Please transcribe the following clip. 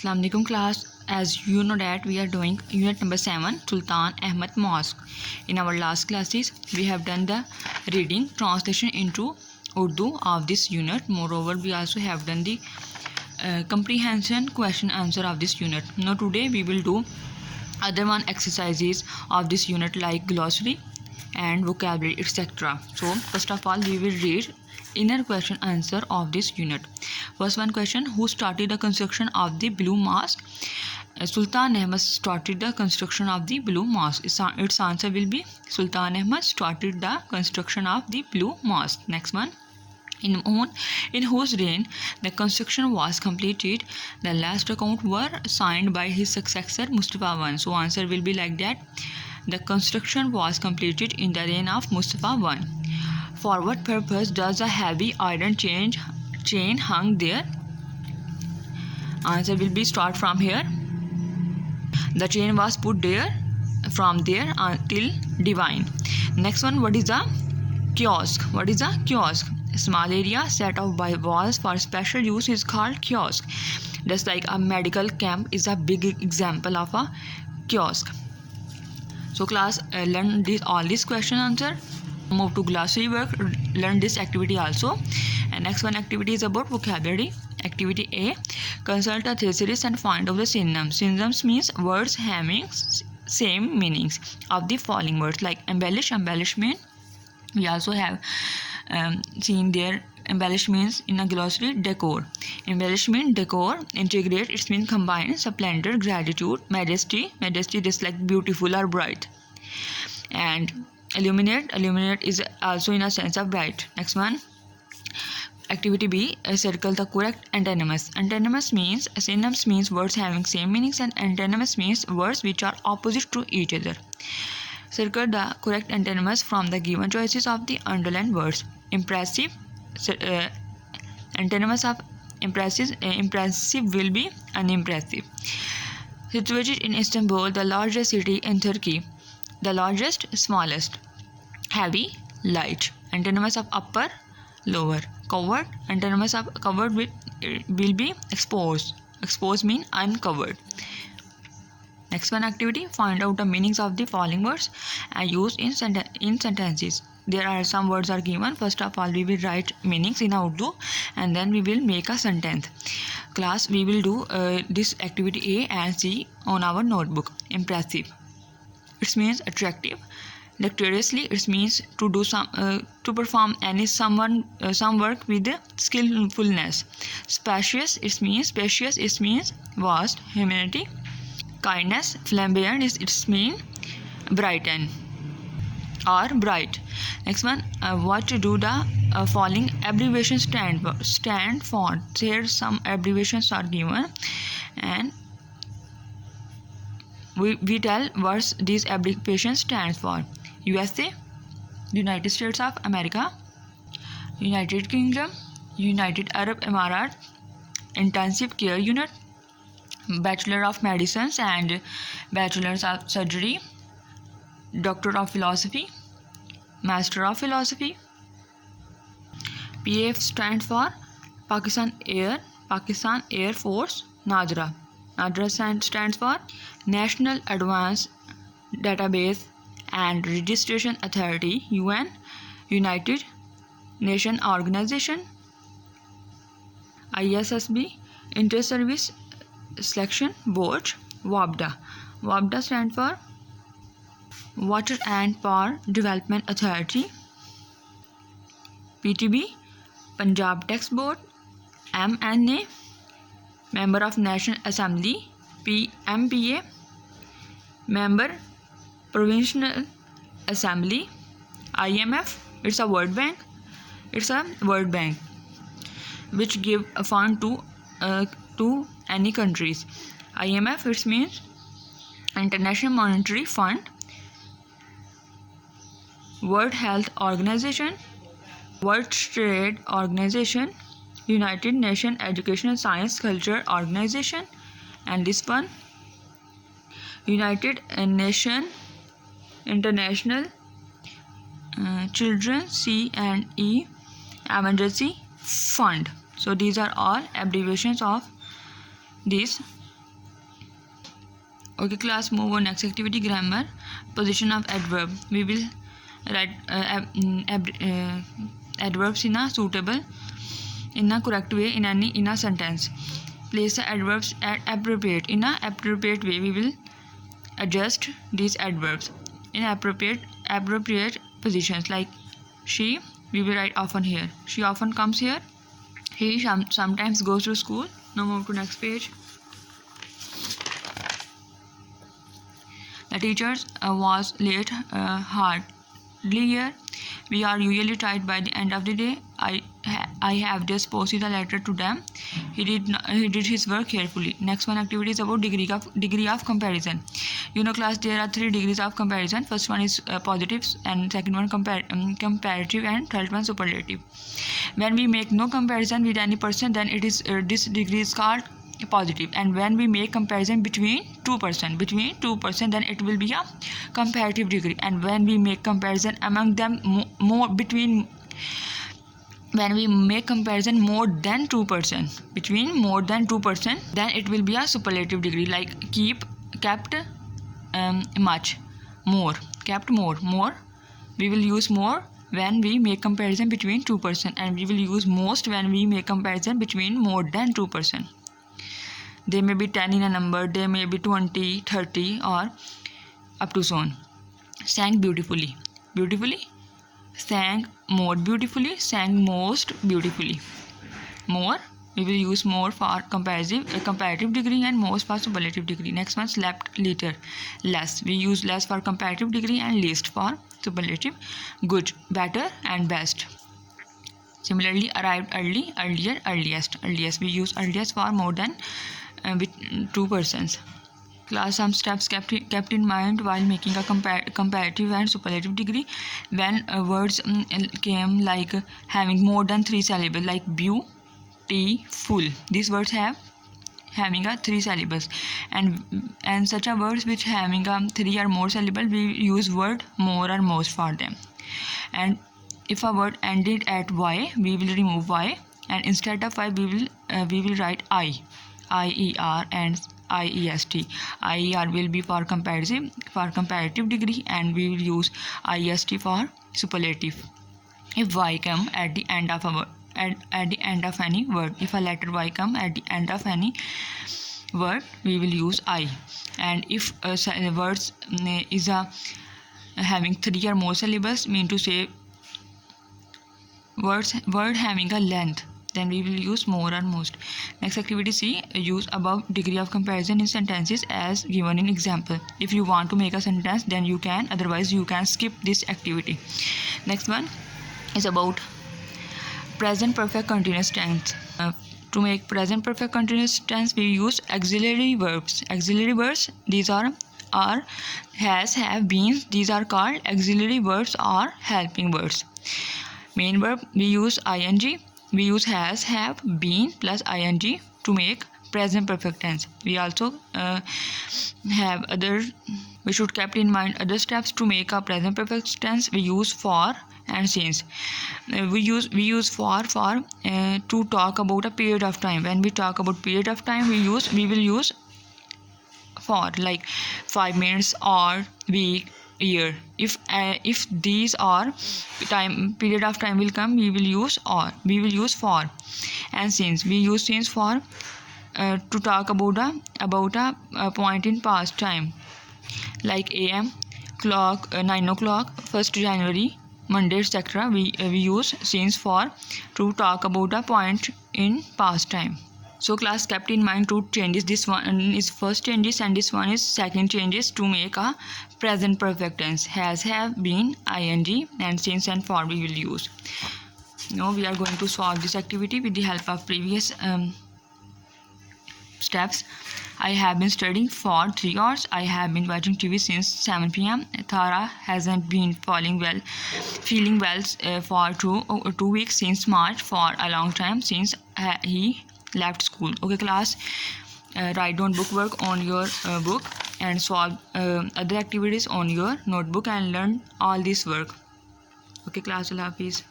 Assalamu alaikum class. As you know that we are doing unit number 7 Sultan Ahmad Mosque. In our last classes we have done the reading translation into Urdu of this unit. Moreover we also have done the comprehension question answer of this unit. Now today we will do other one exercises of this unit like glossary and vocabulary etc. So first of all we will read inner question answer of this unit. First one question: who started the construction of the Blue Mosque? Sultan Ahmad started the construction of the Blue Mosque. Its answer will be Sultan Ahmad started the construction of the Blue Mosque. Next one: in whose reign the construction was completed. The last account were signed by his successor Mustafa I. So answer will be like that. The construction was completed in the reign of Mustafa I. For what purpose does a heavy iron chain hung there? Answer will be start from here. The chain was put there from there until divine. Next one: what is a kiosk? What is a kiosk? A small area set off by walls for special use is called kiosk. Just like a medical camp is a big example of a kiosk. So class, learn all this question answer. Move to glossary work, learn this activity also. And next one activity is about vocabulary. Activity A: consult a thesaurus and find out the synonyms. Synonyms means words having same meanings of the following words. Like embellish, embellish mean we also have seen there. Embellish means in a glossary decor. Embellish means decor. Integrate, it means combine. Splendor, gratitude. Majesty, majesty just like beautiful or bright. And illuminate, illuminate is also in a sense of bright. Next one activity B: circle the correct antonyms. Antonyms means synonyms means words having same meanings, and antonyms means words which are opposite to each other. Circle the correct antonyms from the given choices of the underlined words. Impressive, antonyms of impressive will be unimpressive. Situated in Istanbul, the largest city in Turkey. The largest, smallest. Heavy, light. Antonyms of upper, lower. Covered, antonyms of covered will be exposed. Exposed mean uncovered. Next one activity: find out the meanings of the following words and used in sentences. There are some words are given. First of all we will write meanings in Urdu and then we will make a sentence. Class, we will do this activity A and C on our notebook. Impressive, it means attractive. Dexterously, it means to do to perform some work with skillfulness. Spacious, it means vast. Humanity, kindness. Flamboyant, it means brighten or bright. Next one, what do the following abbreviations stand for? Here some abbreviations are given and we tell what these abbreviations stands for. USA, United States of America. United Kingdom, United Arab Emirates. Intensive Care Unit. Bachelor of Medicine and Bachelors of Surgery. Doctor of Philosophy. Master of Philosophy. PF stands for Pakistan Air Force. NADRA stands for National Advanced Database and Registration Authority. UN, United Nations Organization. ISSB, Inter-Service Selection Board. WAPDA stands for Water and Power Development Authority. PTB, Punjab Tax Board. MNA, Member of National Assembly. PMPA, Member Provincial Assembly. IMF, it's a World Bank. Which give a fund to any countries. IMF, it means International Monetary Fund. World Health Organization. World Trade Organization. United Nations Educational Science Culture Organization. And this one, United Nations International Children C&E Emergency Fund. So these are all abbreviations of these Okay class, move on next activity, grammar. Position of adverb. We will write adverbs in a suitable, in a correct way in a sentence. Place the adverbs at appropriate, in a appropriate way. We will adjust these adverbs in appropriate positions. Like she, we will write often here. She often comes here. He sometimes goes to school. Now move to next page. The teacher was late hardly here. We are usually tired by the end of the day. I have just posted a letter to them. He did his work carefully. Next one activity is about degree of comparison. You know class, there are 3 degrees of comparison. First one is positive, and second one comparative, and third one superlative. When we make no comparison with any person, then it is this degree is called positive, and when we make comparison between two person, then it will be a comparative degree. And when we make comparison among them when we make comparison more than 2%, between more than 2%, then it will be a superlative degree. Like kept, much, more, kept, more. We will use more when we make comparison between 2%, and we will use most when we make comparison between more than 2%. There may be 10 in a number, there may be 20, 30, or up to so on. Sang beautifully. Sang more beautifully. Sang most beautifully. More, we will use more for comparative degree, and most for superlative degree. Next one, slept later. Less, we use less for comparative degree and least for superlative. Good, better, and best. Similarly, arrived early, earlier, earliest. We use earliest for more than with 2 persons. Class, some steps kept in mind while making a comparative and superlative degree. When words came like having more than 3 syllables, like beautiful, these words having 3 syllables, and such a words which having 3 or more syllables, we use word more or most for them. And if a word ended at y, we will remove y, and instead of y we will write IER and IEST. IER will be for comparative degree, and we will use IEST for superlative. If y come at the end of a word, at the end of any word, if a letter y come at the end of any word, we will use I. And if words is having 3 or more syllables, mean to say word having a length, then we will use more or most. Next activity C, use above degree of comparison in sentences as given in example. If you want to make a sentence, then you can, otherwise you can skip this activity. Next one is about present perfect continuous tense. To make present perfect continuous tense, we use auxiliary verbs. These are has, have, been. These are called auxiliary verbs or helping words. Main verb, we use ing. We use has, have, been plus ing to make present perfect tense. We also we should keep in mind other steps to make a present perfect tense. We use for and since. We use for to talk about a period of time. When we talk about period of time, we will use for, like 5 minutes or week, year. If these are period of time will come, we will use for. And since, we use since for to talk about a point in past time, like am, clock, 9 o'clock, 1st January, Monday, etc. We use since for to talk about a point in past time. So class, kept in mind 2 changes. This one is first changes and this one is second changes to make a present perfect tense. Has, have, been, ing, and since and for we will use. Now we are going to solve this activity with the help of previous steps. I have been studying for 3 hours. I have been watching TV since 7 p.m. Tara hasn't been feeling well for 2 weeks since March, for a long time since he left school. Okay class, write down book work on your book and solve other activities on your notebook and learn all this work. Okay class, Allah Hafiz.